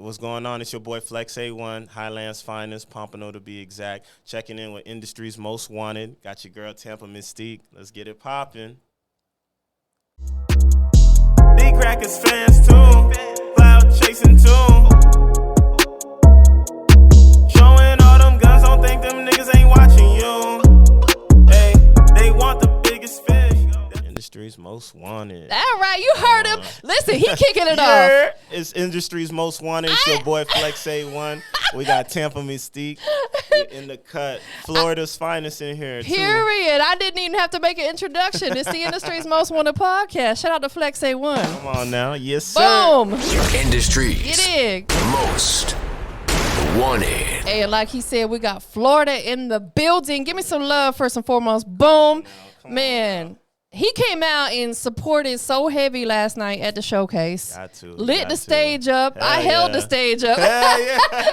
what's going on? It's your boy Flex A1, Highlands Finest, Pompano to be exact. Checking in with Industry's Most Wanted. Got your girl TampaMystic. Let's get it poppin'. Big Crackers fans too. Cloud chasing too. Showing all them guns, don't think them niggas ain't watching you. Hey, they want the biggest fish. Industry's Most Wanted. All right, you heard him. Listen, he kicking it off. It's Industry's Most Wanted. It's your boy Flex A1. We got TampaMystic in the cut. Florida's finest in here, too. Period. I didn't even have to make an introduction. It's the Industry's Most Wanted podcast. Shout out to Flex A1. Come on now. Yes, sir. Boom. Industry's You dig? Most Wanted. Hey, like he said, we got Florida in the building. Give me some love first and foremost. Boom. Man. He came out and supported so heavy last night at the showcase. Got to. Lit the stage up. I held the stage up. Hell yeah.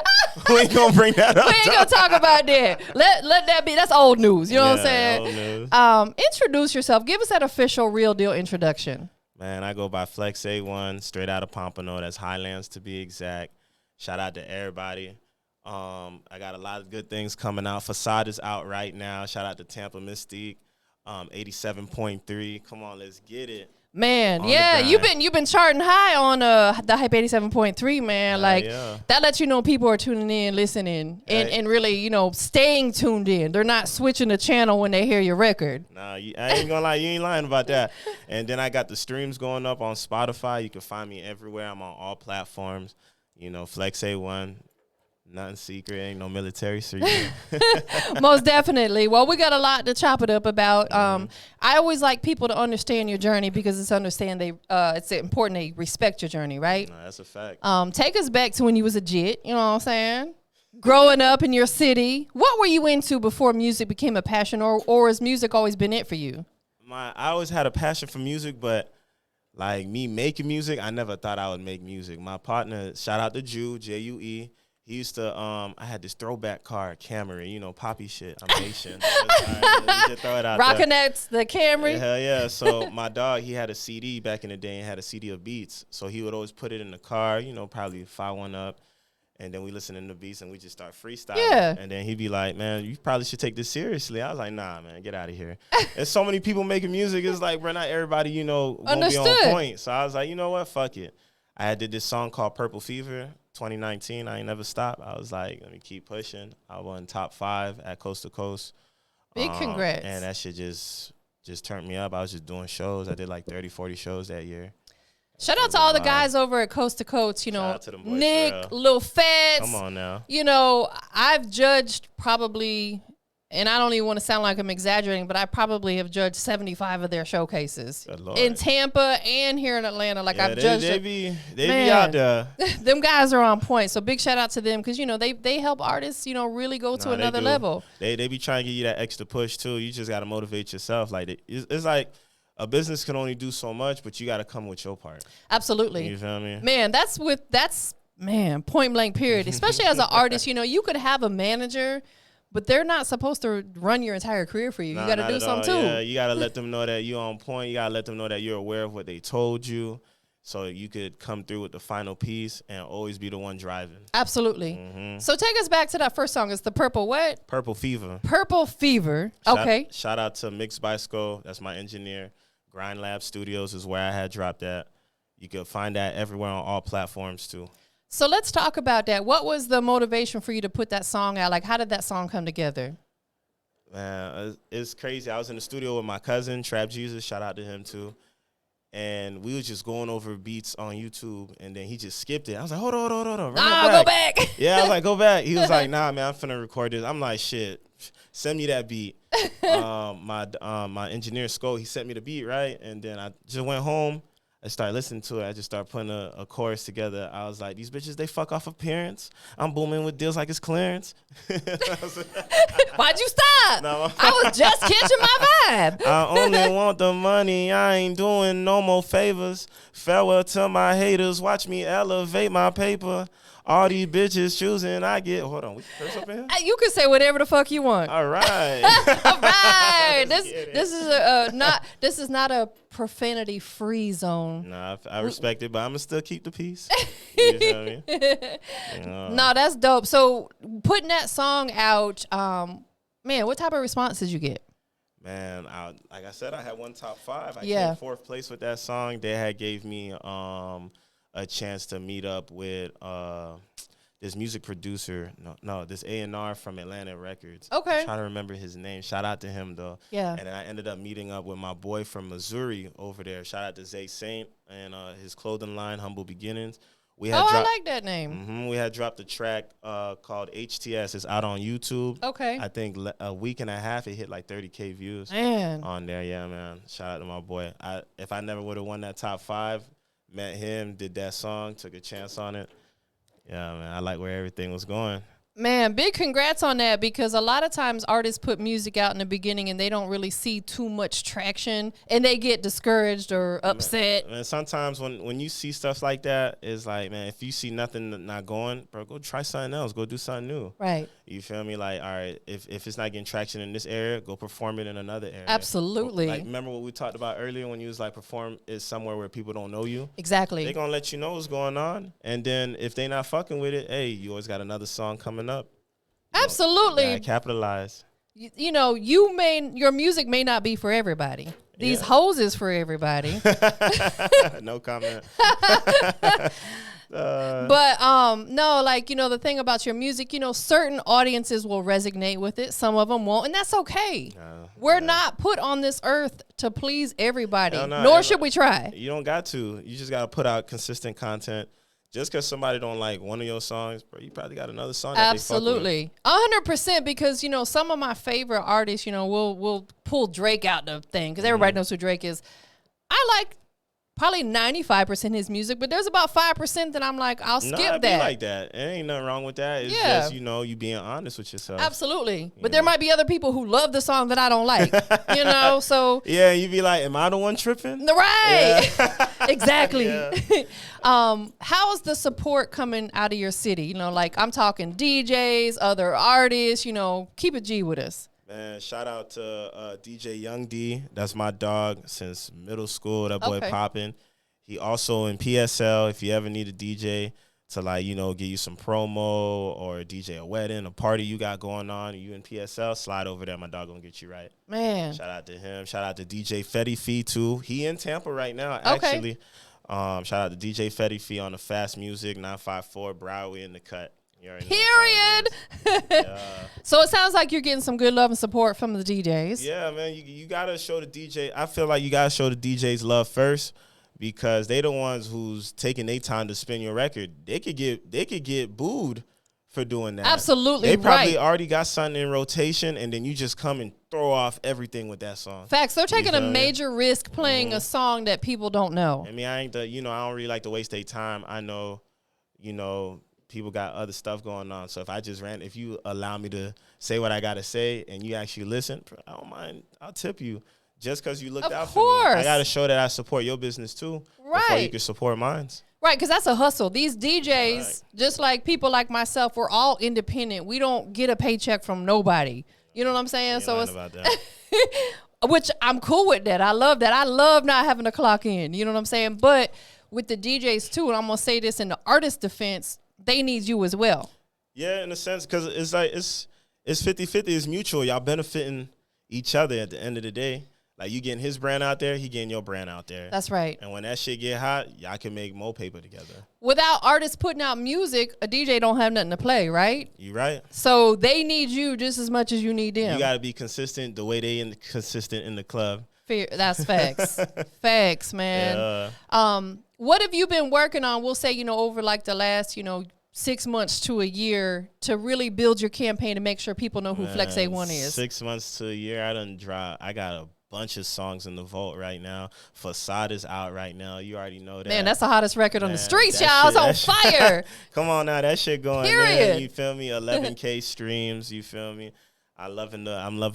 We ain't gonna bring that up. We ain't gonna talk about that. Let that be. That's old news. You know what I'm saying? Old news. Introduce yourself. Give us that official real deal introduction. Man, I go by Flex A1, straight out of Pompano. That's Highlands to be exact. Shout out to everybody. I got a lot of good things coming out. Facade is out right now. Shout out to TampaMystic. 87.3. Come on, let's get it. Man, yeah, you've been charting high on the Hype 87.3, man. That lets you know people are tuning in, listening, and really, staying tuned in. They're not switching the channel when they hear your record. Nah, I ain't gonna lie, you ain't lying about that. And then I got the streams going up on Spotify. You can find me everywhere. I'm on all platforms. Flex A1. Nothing secret, ain't no military secret. Most definitely. Well, we got a lot to chop it up about. I always like people to understand your journey because it's important they respect your journey, right? No, that's a fact. Take us back to when you was a jit, you know what I'm saying? Growing up in your city, what were you into before music became a passion, or has music always been it for you? I always had a passion for music, but like me making music, I never thought I would make music. My partner, shout out to Jew, Jue. He used to, I had this throwback car, Camry, poppy shit. I'm Haitian. Just throw it out Rocking there. the Camry. Yeah, hell yeah. So my dog, he had a CD back in the day and had a CD of beats. So he would always put it in the car, probably fire one up. And then we listen to the beats and we just start freestyling. Yeah. And then he'd be like, man, you probably should take this seriously. I was like, nah, man, get out of here. There's so many people making music. It's like, bro, not everybody, won't be on point. So I was like, you know what? Fuck it. I did this song called Purple Fever. 2019, I ain't never stopped. I was like, let me keep pushing. I won top 5 at Coast to Coast. Big congrats. And that shit just turned me up. I was just doing shows. I did like 30, 40 shows that year. Shout out to all the guys over at Coast to Coast, Shout out to them boys, Nick, Lil Fats. Come on now. I've judged probably, and I don't even want to sound like I'm exaggerating, but I probably have judged 75 of their showcases in Tampa and here in Atlanta. I've judged. They be out there. Them guys are on point. So big shout out to them because they help artists really go to another level. They be trying to give you that extra push too. You just got to motivate yourself. Like it's like a business can only do so much, but you got to come with your part. Absolutely. You feel me? Man, that's point blank period. Especially as an artist, you could have a manager. But they're not supposed to run your entire career for you. You got to do something too. Yeah, you got to let them know that you're on point. You got to let them know that you're aware of what they told you so you could come through with the final piece and always be the one driving. Absolutely. So take us back to that first song. It's the Purple what? Purple Fever. Purple Fever. Okay. Shout out to Mix by Sko. That's my engineer. Grind Lab Studios is where I had dropped that. You can find that everywhere on all platforms too. So let's talk about that. What was the motivation for you to put that song out? Like, how did that song come together? Man, it's crazy. I was in the studio with my cousin, Trap Jesus. Shout out to him, too. And we was just going over beats on YouTube, and then he just skipped it. I was like, hold on. Go back. Yeah, I was like, go back. He was like, nah, man, I'm finna record this. I'm like, shit, send me that beat. My engineer, Sko, he sent me the beat, right? And then I just went home. I started listening to it. I just started putting a chorus together. I was like, these bitches, they fuck off appearance. I'm booming with deals like it's clearance. Why'd you stop? No. I was just catching my vibe. I only want the money. I ain't doing no more favors. Farewell to my haters. Watch me elevate my paper. All these bitches choosing, I get. Hold on, we curse up in here? You can say whatever the fuck you want. All right. All right. This is not a profanity free zone. Nah, I respect it, but I'm gonna still keep the peace. You feel me? No, that's dope. So putting that song out, man, what type of response did you get? Man, like I said, I had one top 5. I Yeah. came 4th place with that song. They had gave me a chance to meet up with this music producer, this A&R from Atlantic Records. Okay. I'm trying to remember his name. Shout out to him, though. Yeah. And then I ended up meeting up with my boy from Missouri over there. Shout out to Zay Saint and his clothing line, Humble Beginnings. I like that name. Mm-hmm, we had dropped a track called HTS. It's out on YouTube. Okay. I think a week and a half, it hit like 30K views on there. Yeah, man. Shout out to my boy. If I never would have won that top 5, met him, did that song, took a chance on it. Yeah, man, I like where everything was going. Man, big congrats on that, because a lot of times artists put music out in the beginning and they don't really see too much traction and they get discouraged or upset. Man, sometimes when you see stuff like that, it's like, man, if you see nothing not going, bro, go try something else. Go do something new. Right. You feel me? Like, all right, if it's not getting traction in this area, go perform it in another area. Absolutely. Like, remember what we talked about earlier when you was like, perform is somewhere where people don't know you? Exactly. They're going to let you know what's going on. And then if they not fucking with it, hey, you always got another song coming up. Absolutely. You capitalize. You know, your music may not be for everybody. These hoes is for everybody. No comment. But no, like, you know, the thing about your music, you know, certain audiences will resonate with it, some of them won't, and that's okay. We're not put on this earth to please everybody, nor should we try. You don't got to. You just got to put out consistent content. Just because somebody don't like one of your songs, bro, you probably got another song that absolutely they fuck with. 100%, because, you know, some of my favorite artists, you know, will pull Drake out the thing, because everybody knows who Drake is. I like probably 95% his music, but there's about 5% that I'm like, I'll skip that. Be like that. There ain't nothing wrong with that. It's just, you know, you being honest with yourself. Absolutely. But there might be other people who love the song that I don't like, you know, so. Yeah, you be like, am I the one tripping? Right. Yeah. Exactly. How is the support coming out of your city? You know, like, I'm talking DJs, other artists, you know, keep it G with us. Man, shout out to DJ Young D. That's my dog since middle school. That boy popping. He also in PSL. If you ever need a DJ to, like, you know, give you some promo or DJ a wedding, a party you got going on, you in PSL, slide over there. My dog gonna get you right. Man. Shout out to him. Shout out to DJ Fetty Fee too. He in Tampa right now, actually. Shout out to DJ Fetty Fee on the Fast Music 954 Broward in the cut. Period. So it sounds like you're getting some good love and support from the DJs. Yeah, man, you gotta show the DJ. I feel like you gotta show the DJs love first, because they the ones who's taking their time to spin your record. They could get booed for doing that. Absolutely, they probably already got something in rotation, and then you just come and throw off everything with that song. Facts. They're taking a major risk playing a song that people don't know. I mean, I don't really like to waste their time. I know, you know, people got other stuff going on. So if you allow me to say what I got to say and you actually listen, I don't mind. I'll tip you just because you looked out for me. I got to show that I support your business too. Right. Before you can support mine. Right, because that's a hustle. These DJs, just like people like myself, we're all independent. We don't get a paycheck from nobody. You know what I'm saying? So it's about that. Which I'm cool with that. I love that. I love not having to clock in. You know what I'm saying? But with the DJs too, and I'm going to say this in the artist defense, they need you as well. Yeah, in a sense, because it's like it's 50-50. It's mutual. Y'all benefiting each other at the end of the day. Like, you getting his brand out there, he getting your brand out there. That's right. And when that shit get hot, y'all can make more paper together. Without artists putting out music, a DJ don't have nothing to play, right? You right. So they need you just as much as you need them. You got to be consistent the way they consistent in the club. That's facts. Facts, man. Yeah. What have you been working on, we'll say, you know, over like the last, you know, 6 months to a year to really build your campaign to make sure people know who Flex A1 is? 6 months to a year, I got a bunch of songs in the vault right now. Facade is out right now. You already know that. Man, that's the hottest record on the streets, y'all. It's on fire. Come on now, that shit going. Period. You feel me? 11K streams. You feel me? I'm loving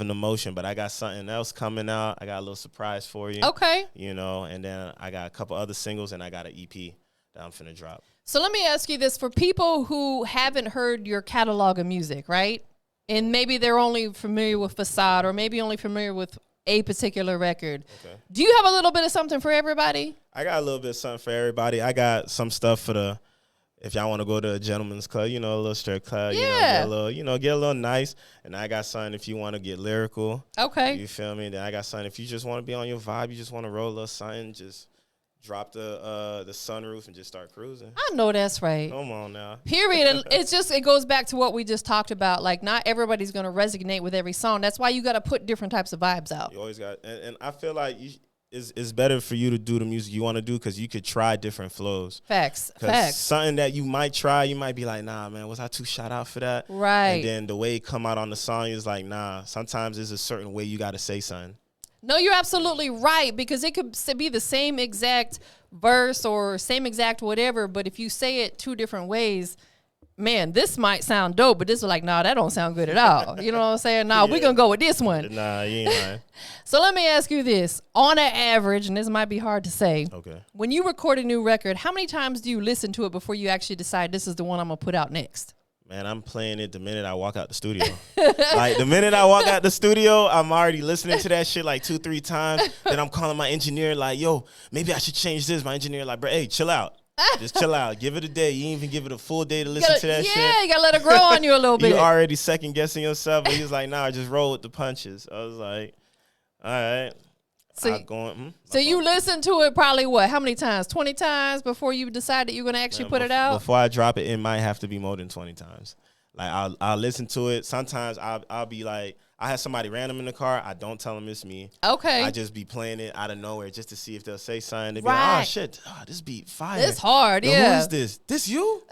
the motion, but I got something else coming out. I got a little surprise for you. Okay. You know, and then I got a couple other singles, and I got an EP that I'm finna drop. So let me ask you this. For people who haven't heard your catalog of music, right? And maybe they're only familiar with Facade or maybe only familiar with a particular record. Okay. Do you have a little bit of something for everybody? I got a little bit of something for everybody. I got some stuff for if y'all want to go to a gentleman's club, you know, a little strip club, get a little nice. And I got something if you want to get lyrical. Okay. You feel me? Then I got something if you just want to be on your vibe, you just want to roll a little something, just drop the sunroof and just start cruising. I know that's right. Come on now. Period. It goes back to what we just talked about. Like, not everybody's going to resonate with every song. That's why you got to put different types of vibes out. You always got, and I feel like it's better for you to do the music you want to do because you could try different flows. Facts. Something that you might try, you might be like, nah, man, was I too shot out for that? Right. And then the way it come out on the song is like, nah, sometimes there's a certain way you got to say something. No, you're absolutely right, because it could be the same exact verse or same exact whatever, but if you say it two different ways, man, this might sound dope, but this is like, nah, that don't sound good at all. You know what I'm saying? Nah, we're going to go with this one. Nah, you ain't lying. So let me ask you this. On an average, and this might be hard to say, okay, when you record a new record, how many times do you listen to it before you actually decide this is the one I'm going to put out next? Man, I'm playing it the minute I walk out the studio. Like, the minute I walk out the studio, I'm already listening to that shit like 2-3 times. Then I'm calling my engineer like, yo, maybe I should change this. My engineer like, bro, hey, chill out. Just chill out. Give it a day. You ain't even give it a full day to listen to that shit. Yeah, you got to let it grow on you a little bit. You already second-guessing yourself. And he was like, nah, just roll with the punches. I was like, all right. So you listen to it probably what? How many times? 20 times before you decide that you're going to actually put it out? Before I drop it, it might have to be more than 20 times. Like, I'll listen to it. Sometimes I'll be like, I have somebody random in the car. I don't tell them it's me. Okay. I just be playing it out of nowhere just to see if they'll say something. They be like, oh, shit, this beat fire. It's hard, yeah. Who is this? This you?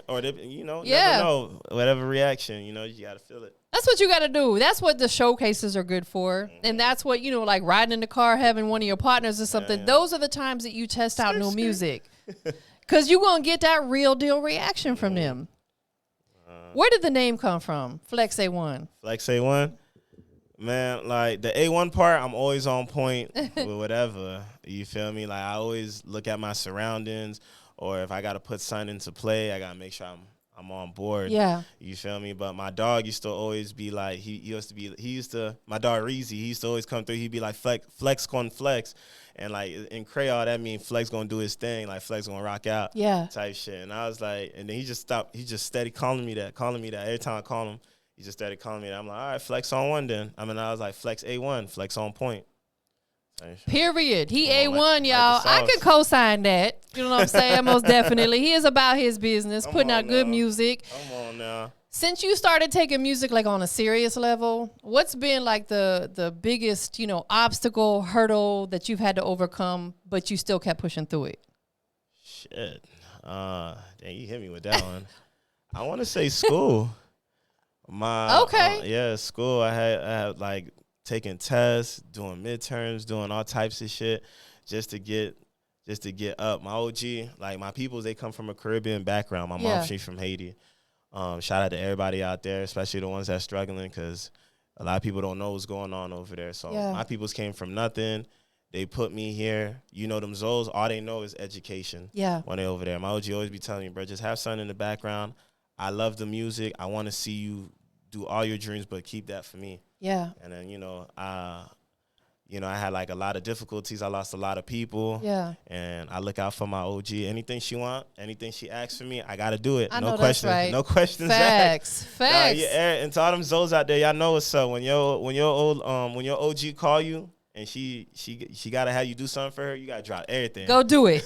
Or, never know. Whatever reaction, you got to feel it. That's what you got to do. That's what the showcases are good for. Mm-hmm. And that's what, like riding in the car, having one of your partners or something. Yeah. Those are the times that you test out new music. Because you're going to get that real deal reaction from them. Where did the name come from? Flex A1. Flex A1? Man, like the A1 part, I'm always on point with whatever. You feel me? Like, I always look at my surroundings, or if I got to put something into play, I got to make sure I'm on board. Yeah. You feel me? But my dog used to always be like, my dog Reezy, he used to always come through. He'd be like, flex con flex. And like in Creole, that means Flex gonna do his thing, like Flex gonna rock out, type shit. And I was like, and then he just stopped. He just steady calling me that. Every time I call him, he just started calling me that. I'm like, all right, Flex on one then. I was like, Flex A1, Flex on point. Period. He A1, y'all. I could co-sign that. You know what I'm saying? Most definitely. He is about his business, putting out good music. Come on now. Since you started taking music like on a serious level, what's been like the biggest, obstacle, hurdle that you've had to overcome, but you still kept pushing through it? Shit. Dang, you hit me with that one. I want to say school. School. I had like taking tests, doing midterms, doing all types of shit just to get up. My OG, like my peoples, they come from a Caribbean background. My mom, she's from Haiti. Shout out to everybody out there, especially the ones that's struggling, because a lot of people don't know what's going on over there. So my peoples came from nothing. They put me here. Them Zoes, all they know is education. Yeah. When they over there. My OG always be telling me, bro, just have something in the background. I love the music. I want to see you do all your dreams, but keep that for me. Yeah. And then, I had like a lot of difficulties. I lost a lot of people. Yeah. And I look out for my OG. Anything she want, anything she asks for me, I gotta do it. No questions. Right. No questions asked. Facts. And to all them Zoes out there, y'all know what's up. When your OG call you and she gotta have you do something for her, you gotta drop everything. Go do it.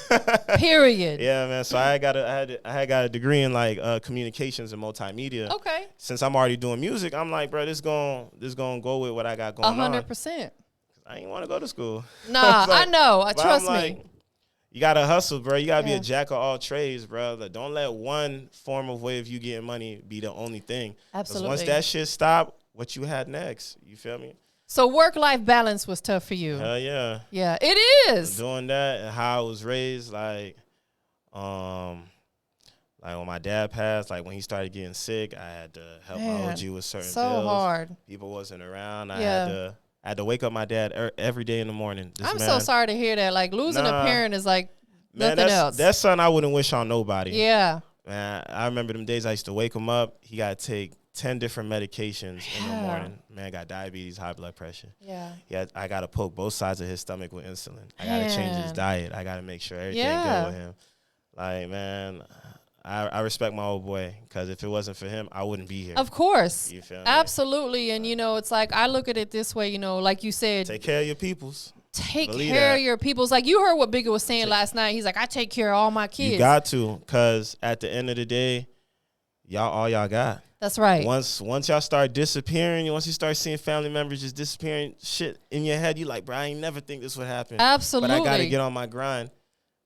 Period. Yeah, man. So I got a degree in like communications and multimedia. Okay. Since I'm already doing music, I'm like, bro, this gonna go with what I got going on. 100%. I ain't want to go to school. Nah, I know. Trust me. You got to hustle, bro. You got to be a jack of all trades, bro. Like, don't let one form of way of you getting money be the only thing. Absolutely. Once that shit stop, what you had next? You feel me? So work-life balance was tough for you. Hell yeah. Yeah, it is. Doing that and how I was raised, Like when my dad passed, like when he started getting sick, I had to help my OG with certain so bills. hard. People wasn't around. I had to wake up my dad every day in the morning. I'm so sorry to hear that. Like losing a parent is like nothing else. That's something I wouldn't wish on nobody. Yeah. Man, I remember them days I used to wake him up. He got to take 10 different medications in the morning. Man, got diabetes, high blood pressure. Yeah. I got to poke both sides of his stomach with insulin. I got to change his diet. I got to make sure everything good with him. Like, man, I respect my old boy because if it wasn't for him, I wouldn't be here. Of course. You feel me? Absolutely. And, you know, it's like I look at it this way, you know, like you said. Take care of your peoples. Take care of your peoples. Like you heard what Biggie was saying last night. He's like, I take care of all my kids. You got to, because at the end of the day, all y'all got. That's right. Once y'all start disappearing, once you start seeing family members just disappearing, shit in your head, you like, bro, I ain't never think this would happen. Absolutely. But I got to get on my grind.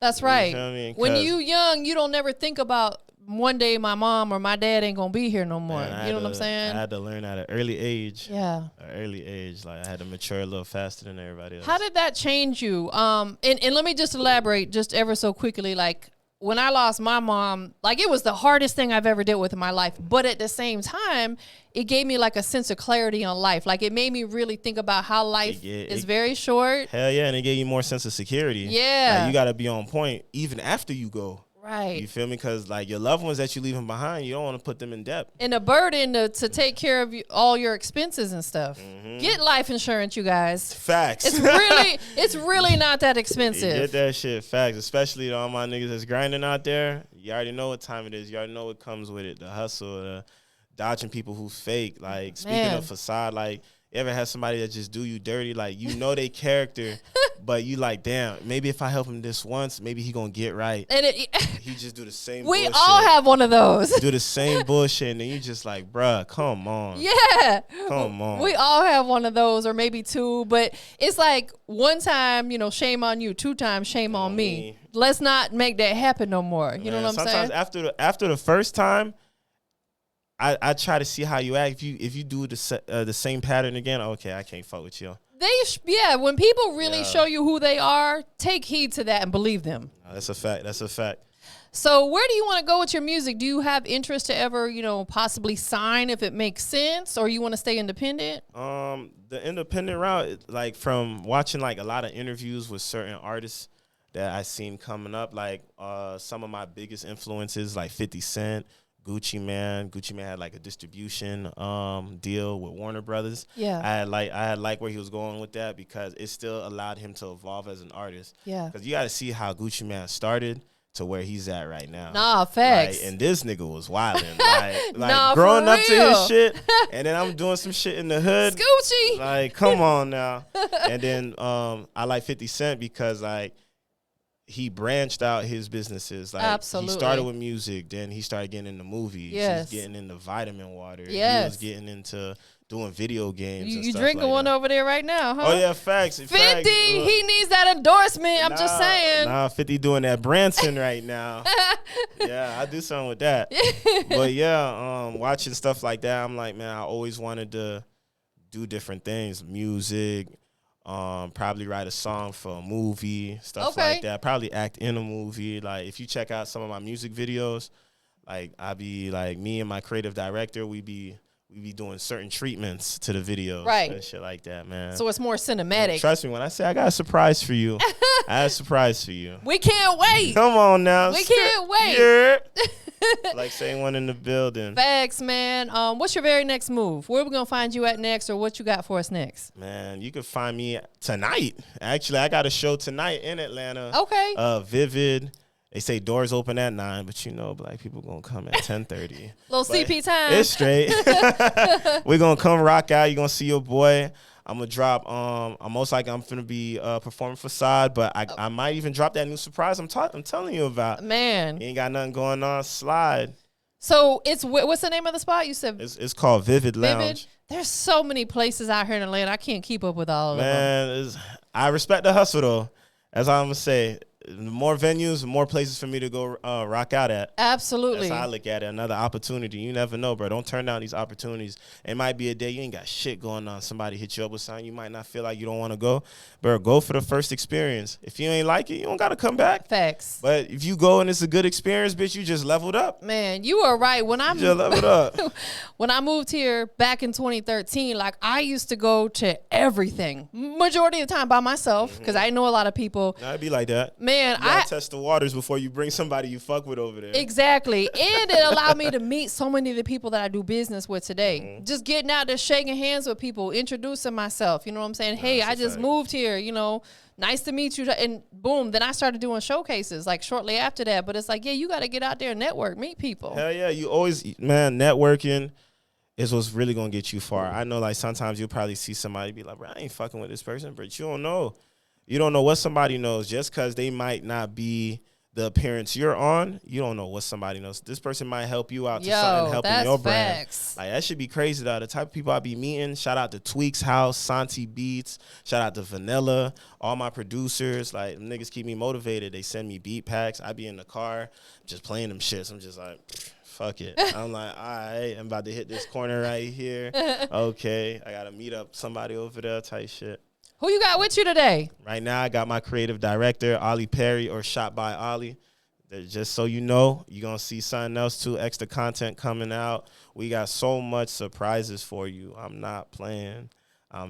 That's right. You feel me? When you young, you don't never think about one day my mom or my dad ain't going to be here no more. Man, you know what I'm saying? I had to learn at an early age. Yeah. An early age. Like I had to mature a little faster than everybody else. How did that change you? And let me just elaborate just ever so quickly. Like when I lost my mom, like it was the hardest thing I've ever dealt with in my life. But at the same time, it gave me like a sense of clarity on life. Like it made me really think about how life is very short. Hell yeah, and it gave you more sense of security. Yeah. Like, you got to be on point even after you go. Right. You feel me? Because like your loved ones that you leaving behind, you don't want to put them in debt. And a burden to take care of all your expenses and stuff. Mm-hmm. Get life insurance, you guys. Facts. It's really not that expensive. Get that shit. Facts. Especially to all my niggas that's grinding out there. You already know what time it is. You already know what comes with it. The hustle, the dodging people who fake. Like speaking of facade, like you ever had somebody that just do you dirty? Like you know they character, but you like, damn, maybe if I help him this once, maybe he gonna get right. And he just do the same we bullshit. all have one of those. Do the same bullshit, and then you just like, bruh, come on. Yeah. Come on. We all have one of those, or maybe two, but it's like one time, you know, shame on you. 2 times, shame on me. Let's not make that happen no more. You know what I'm saying? Sometimes after the first time, I try to see how you act. If you do the same pattern again, okay, I can't fuck with you. When people really show you who they are, take heed to that and believe them. That's a fact. That's a fact. So where do you want to go with your music? Do you have interest to ever, you know, possibly sign if it makes sense, or you want to stay independent? The independent route, like from watching like a lot of interviews with certain artists that I seen coming up, like some of my biggest influences, like 50 Cent, Gucci Man had like a distribution deal with Warner Brothers. Yeah. I had like where he was going with that because it still allowed him to evolve as an artist. Yeah. Because you got to see how Gucci Man started to where he's at right now. Nah, facts. Like, and this nigga was wildin'. like growing up to his shit, and then I'm doing some shit in the hood. Gucci. Like, come on now. And then I like 50 Cent because like he branched out his businesses. Like absolutely. He started with music, then he started getting into movies. Yes. He's getting into vitamin water. Yes. He was getting into doing video games. You drinking one over there right now, huh? Oh yeah, facts. 50, he needs that endorsement. I'm just saying. 50 doing that Branson right now. Yeah, I do something with that. But yeah, watching stuff like that, I'm like, man, I always wanted to do different things, music. Probably write a song for a movie, stuff like that. Probably act in a movie. Like if you check out some of my music videos, like I be like me and my creative director, we be doing certain treatments to the videos, right, and shit like that, man. So it's more cinematic. And trust me when I say I got a surprise for you. I have a surprise for you. We can't wait. Come on now. We can't wait. Yeah. Like saying one in the building. Facts, man. What's your very next move? Where are we gonna find you at next, or what you got for us next? Man, you can find me tonight. Actually, I got a show tonight in Atlanta. Okay. Vivid. They say doors open at 9, but you know black people gonna come at 10:30. Little CP time. It's straight. We're gonna come rock out. You're gonna see your boy. I'm gonna drop. I'm most likely I'm gonna be performing Facade, but I might even drop that new surprise I'm telling you about. Man, you ain't got nothing going on. Slide. So it's what's the name of the spot? You said it's called Vivid Lounge. There's so many places out here in Atlanta. I can't keep up with all of them. Man, I respect the hustle though. That's all I'm gonna say. more venues, more places for me to go rock out at. Absolutely. That's how I look at it. Another opportunity. You never know, bro. Don't turn down these opportunities. It might be a day you ain't got shit going on. Somebody hit you up with something. You might not feel like you don't want to go. Bro, go for the first experience. If you ain't like it, you don't got to come back. Facts. But if you go and it's a good experience, bitch, you just leveled up. Man, you are right. When I just leveled up. When I moved here back in 2013, like I used to go to everything. Majority of the time by myself because I know a lot of people. Nah, it'd be like that. Man, I test the waters before you bring somebody you fuck with over there. Exactly. And it allowed me to meet so many of the people that I do business with today. Just getting out there, shaking hands with people, introducing myself. You know what I'm saying? Hey, I just moved here, you know. Nice to meet you. And boom, then I started doing showcases like shortly after that. But it's like, yeah, you got to get out there and network, meet people. Hell yeah. You always, man, networking is what's really going to get you far. I know like sometimes you'll probably see somebody be like, bro, I ain't fucking with this person, but you don't know. You don't know what somebody knows just because they might not be the appearance you're on. You don't know what somebody knows. This person might help you out to something helping your brand. Facts. Like that should be crazy though. The type of people I be meeting. Shout out to Tweaks House, Santi Beats. Shout out to Vanilla. All my producers. Like them niggas keep me motivated. They send me beat packs. I be in the car just playing them shits. I'm just like, fuck it. I'm like, all right, I'm about to hit this corner right here. Okay, I gotta meet up somebody over there type shit. Who you got with you today? Right now, I got my creative director, Ollie Perry, or Shot by Ollie. Just so you know, you're going to see something else, too, extra content coming out. We got so much surprises for you. I'm not playing. I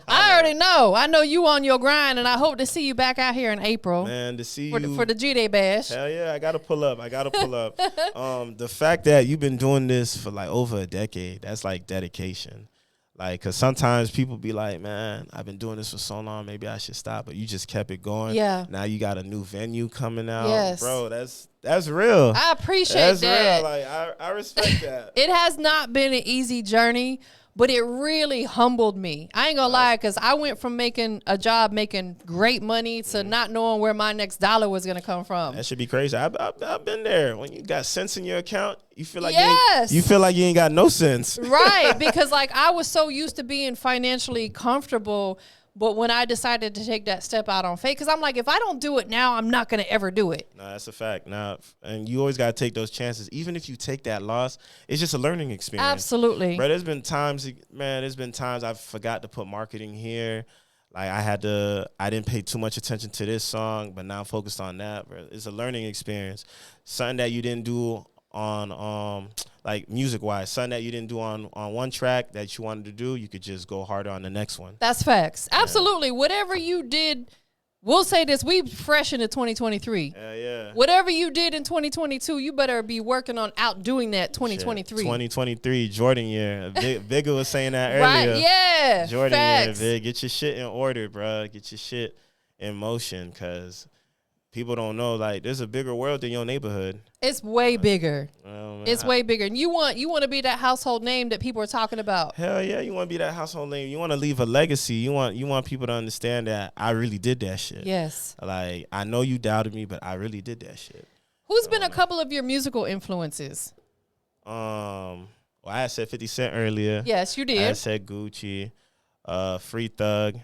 already know. I know you on your grind, and I hope to see you back out here in April. Man, to see you. For the G-Day Bash. Hell yeah, I got to pull up. The fact that you've been doing this for like over a decade, that's like dedication. Like, because sometimes people be like, man, I've been doing this for so long, maybe I should stop. But you just kept it going. Yeah. Now you got a new venue coming out. Yes. Bro, that's real. I appreciate that. That's real. Like, I respect that. It has not been an easy journey, but it really humbled me. I ain't gonna lie, because I went from making a job, making great money, to not knowing where my next dollar was gonna come from. That should be crazy. I've been there. When you got cents in your account, you feel like you feel like you ain't got no sense. Right, because like I was so used to being financially comfortable. But when I decided to take that step out on faith, because I'm like, if I don't do it now, I'm not going to ever do it. No, that's a fact. Now, and you always got to take those chances. Even if you take that loss, it's just a learning experience. Absolutely. Bro, there's been times I forgot to put marketing here. Like I didn't pay too much attention to this song, but now I'm focused on that. Bro, it's a learning experience. Something that you didn't do on like music wise, something that you didn't do on one track that you wanted to do, you could just go harder on the next one. That's facts. Absolutely. Whatever you did, we'll say this, we fresh into 2023. Yeah. Whatever you did in 2022, you better be working on outdoing that 2023. 2023, Jordan year. Vigga was saying that earlier. Right, yeah. Jordan facts. year, Vig. Get your shit in order, bro. Get your shit in motion, because people don't know, like, there's a bigger world than your neighborhood. It's way bigger. Man, it's way bigger. And you want to be that household name that people are talking about. Hell yeah, you want to be that household name. You want to leave a legacy. You want people to understand that I really did that shit. Yes. Like, I know you doubted me, but I really did that shit. Who's been a couple of your musical influences? Well, I had said 50 Cent earlier. Yes, you did. I said Gucci, Free Thug.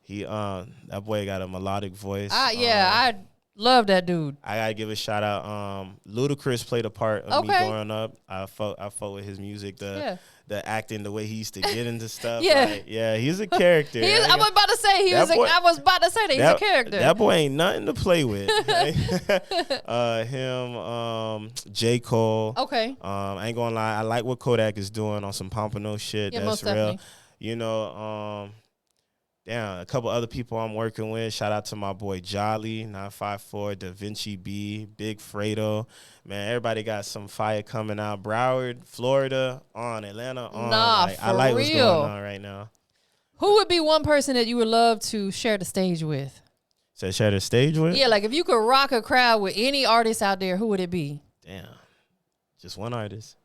That boy got a melodic voice. I love that dude. I gotta give a shout out. Ludacris played a part of me growing up. I fought with his music, the acting, the way he used to get into stuff. Yeah, like, yeah, he's a character. I was about to say he's a character. That boy ain't nothing to play with. J. Cole. Okay. I ain't gonna lie, I like what Kodak is doing on some Pompano shit. Yeah, that's most real. definitely. You know, a couple other people I'm working with. Shout out to my boy Jolly, 954, Da Vinci B, Big Fredo. Man, everybody got some fire coming out. Broward, Florida, on Atlanta, on. I like what's going on right now. Who would be one person that you would love to share the stage with? So share the stage with? Yeah, like if you could rock a crowd with any artist out there, who would it be? Damn. Just one artist.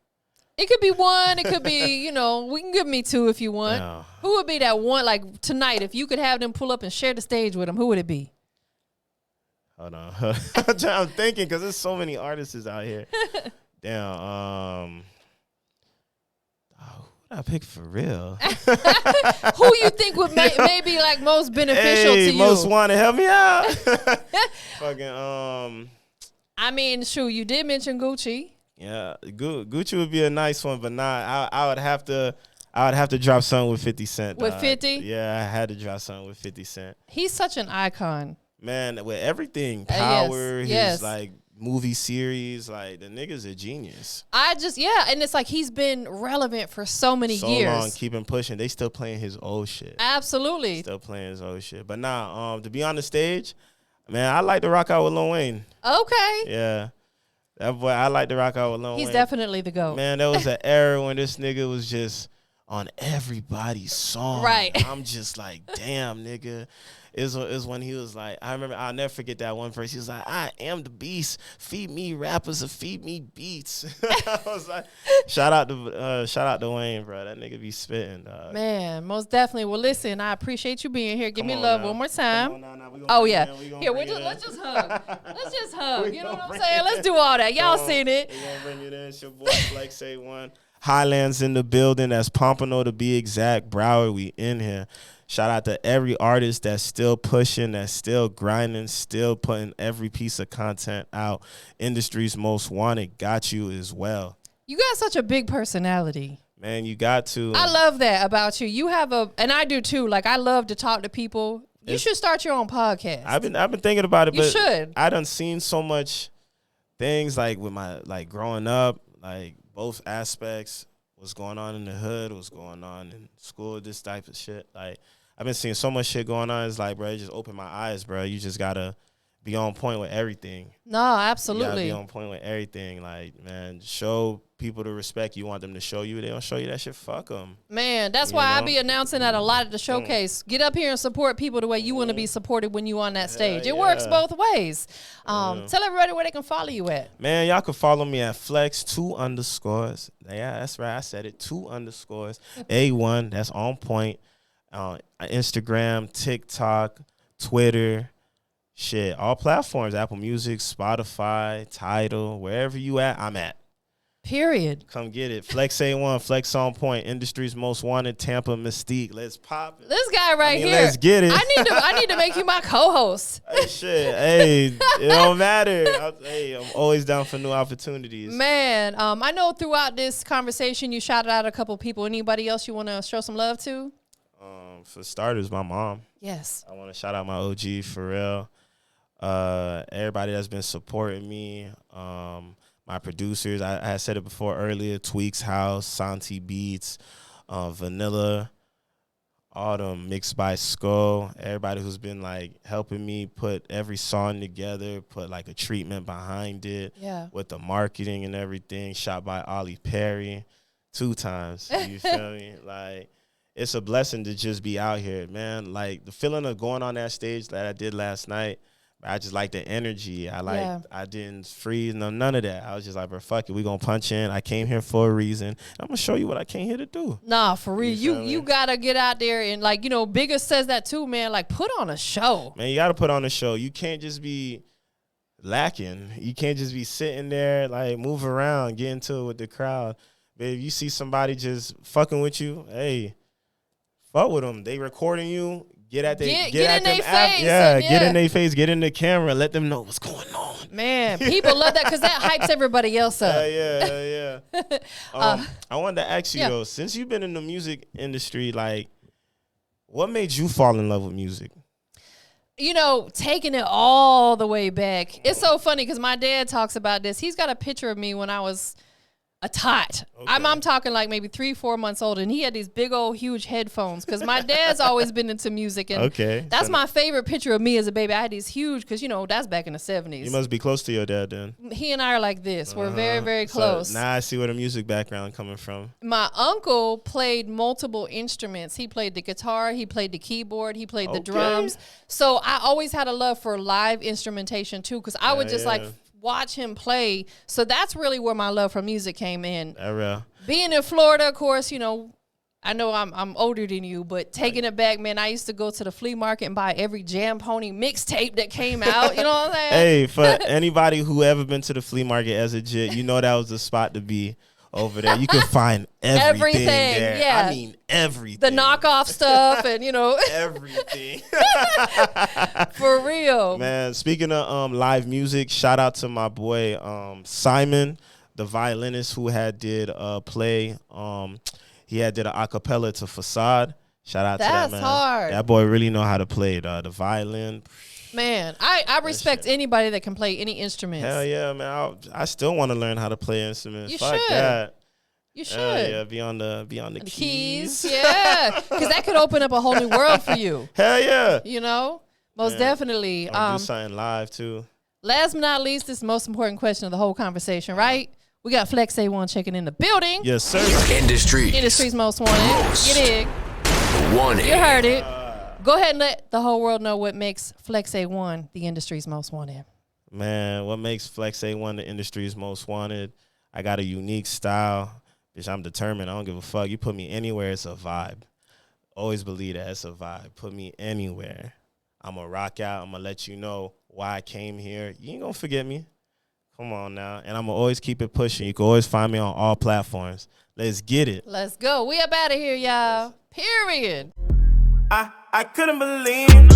It could be one. It could be, we can give me two if you want. No. Who would be that one, like tonight, if you could have them pull up and share the stage with them, who would it be? Hold on. I'm thinking because there's so many artists out here. Damn. Who the I pick for real. Who you think would maybe like most beneficial to you? Most wanted, help me out. Fucking I mean, shoot, you did mention Gucci. Yeah, Gucci would be a nice one, but nah, I would have to drop something with 50 Cent. With 50? Yeah, I had to drop something with 50 Cent. He's such an icon. Man, with everything, Power, yes. his like movie series, like the nigga's a genius. And it's like he's been relevant for so many years. So long, keeping pushing. They still playing his old shit. Absolutely. Still playing his old shit. But nah, to be on the stage, man, I like to rock out with Lil Wayne. Okay. Yeah. That boy, I like to rock out with Lil Wayne. He's definitely the GOAT. Man, there was an era when this nigga was just on everybody's song. Right. I'm just like, damn, nigga. Is when he was like, I remember, I'll never forget that one verse. He was like, I am the beast. Feed me rappers or feed me beats. I was like, shout out to Wayne, bro. That nigga be spitting, dog. Man, most definitely. Well, listen, I appreciate you being here. Give me love one more time. Let's just hug. Let's just hug. You know what I'm saying? Let's do all that. Y'all seen it. We gonna bring it in. It's your boy Flex A1. Highlands in the building. That's Pompano to be exact. Broward, we in here. Shout out to every artist that's still pushing, that's still grinding, still putting every piece of content out. Industry's most wanted got you as well. You got such a big personality. Man, you got to. I love that about you. You have and I do too. Like, I love to talk to people. You should start your own podcast. I've been thinking about it, but you should. I done seen so much things like with my growing up, like both aspects, what's going on in the hood, what's going on in school, this type of shit. Like, I've been seeing so much shit going on. It's like, bro, it just opened my eyes, bro. You just gotta be on point with everything. No, absolutely. You gotta be on point with everything. Like, man, show people the respect you want them to show you. They don't show you that shit, fuck them. Man, that's why I be announcing that a lot at the showcase. Get up here and support people the way you want to be supported when you on that stage. It works both ways. Tell everybody where they can follow you at. Man, y'all can follow me at Flex2_. Yeah, that's right. I said it. 2_ A1. That's on point. Instagram, TikTok, Twitter, shit, all platforms, Apple Music, Spotify, Tidal, wherever you at, I'm at. Period. Come get it. Flex A1, Flex on point, industry's most wanted, TampaMystic. Let's pop it. This guy here. Let's get it. I need to make you my co-host. Hey, shit. Hey, it don't matter. I'm always down for new opportunities. Man, I know throughout this conversation you shouted out a couple people. Anybody else you want to show some love to? For starters, my mom. Yes. I want to shout out my OG, for real. Everybody that's been supporting me. My producers, I said it before earlier, Tweaks House, Santi Beats, Vanilla, Autumn, Mixed by Skull. Everybody who's been like helping me put every song together, put like a treatment behind it. Yeah. With the marketing and everything. Shot by Ollie Perry 2 times. You feel me? Like, it's a blessing to just be out here, man. Like, the feeling of going on that stage that I did last night, I just like the energy. I didn't freeze, none of that. I was just like, bro, fuck it. We gonna punch in. I came here for a reason. I'm gonna show you what I came here to do. Nah, for real. You gotta get out there and, like, you know, Bigger says that too, man. Like, put on a show. Man, you gotta put on a show. You can't just be lacking. You can't just be sitting there, like, move around, get into it with the crowd. But if you see somebody just fucking with you, hey, fuck with them. They recording you. Get in their face. Get in their face. Get in the camera. Let them know what's going on. Man, people love that because that hypes everybody else up. Yeah. I wanted to ask you, though, since you've been in the music industry, like, what made you fall in love with music? You know, taking it all the way back. It's so funny because my dad talks about this. He's got a picture of me when I was a tot. Okay. I'm talking like maybe 3-4 months old, and he had these big old huge headphones because my dad's always been into music, and that's my favorite picture of me as a baby. I had these huge, because, you know, that's back in the 70s. You must be close to your dad then. He and I are like this. We're very, very close. So now I see where the music background coming from. My uncle played multiple instruments. He played the guitar, he played the keyboard, he played the drums. So I always had a love for live instrumentation too, because I would just like watch him play. So that's really where my love for music came in. Being in Florida, of course, you know, I know I'm older than you, but taking it back, man, I used to go to the flea market and buy every Jam Pony mixtape that came out. You know what I'm saying? Hey, for anybody who ever been to the flea market as a jit, you know that was the spot to be. over there. You can find everything there. Yeah. I mean everything. The knockoff stuff and everything. For real. Man, speaking of live music, shout out to my boy Simon, the violinist who had did play. He had did an acapella to Facade. Shout out to that man. That's hard. That boy really know how to play the violin. Man, I respect anybody that can play any instruments. Hell yeah, man. I still want to learn how to play instruments. You Fuck should. That. You should. Yeah, be on the keys. Yeah, because that could open up a whole new world for you. Hell yeah. Most definitely. Do something live too. Last but not least, this is the most important question of the whole conversation, right? We got Flex A1 checking in the building. Yes, sir. Industry's most wanted. You dig? Wanted. You heard it. Go ahead and let the whole world know what makes Flex A1 the industry's most wanted. Man, what makes Flex A1 the industry's most wanted? I got a unique style. Bitch, I'm determined. I don't give a fuck. You put me anywhere, it's a vibe. Always believe that it's a vibe. Put me anywhere. I'm going to rock out. I'm going to let you know why I came here. You ain't going to forget me. Come on now. And I'm going to always keep it pushing. You can always find me on all platforms. Let's get it. Let's go. We up out of here, y'all. Period. I couldn't believe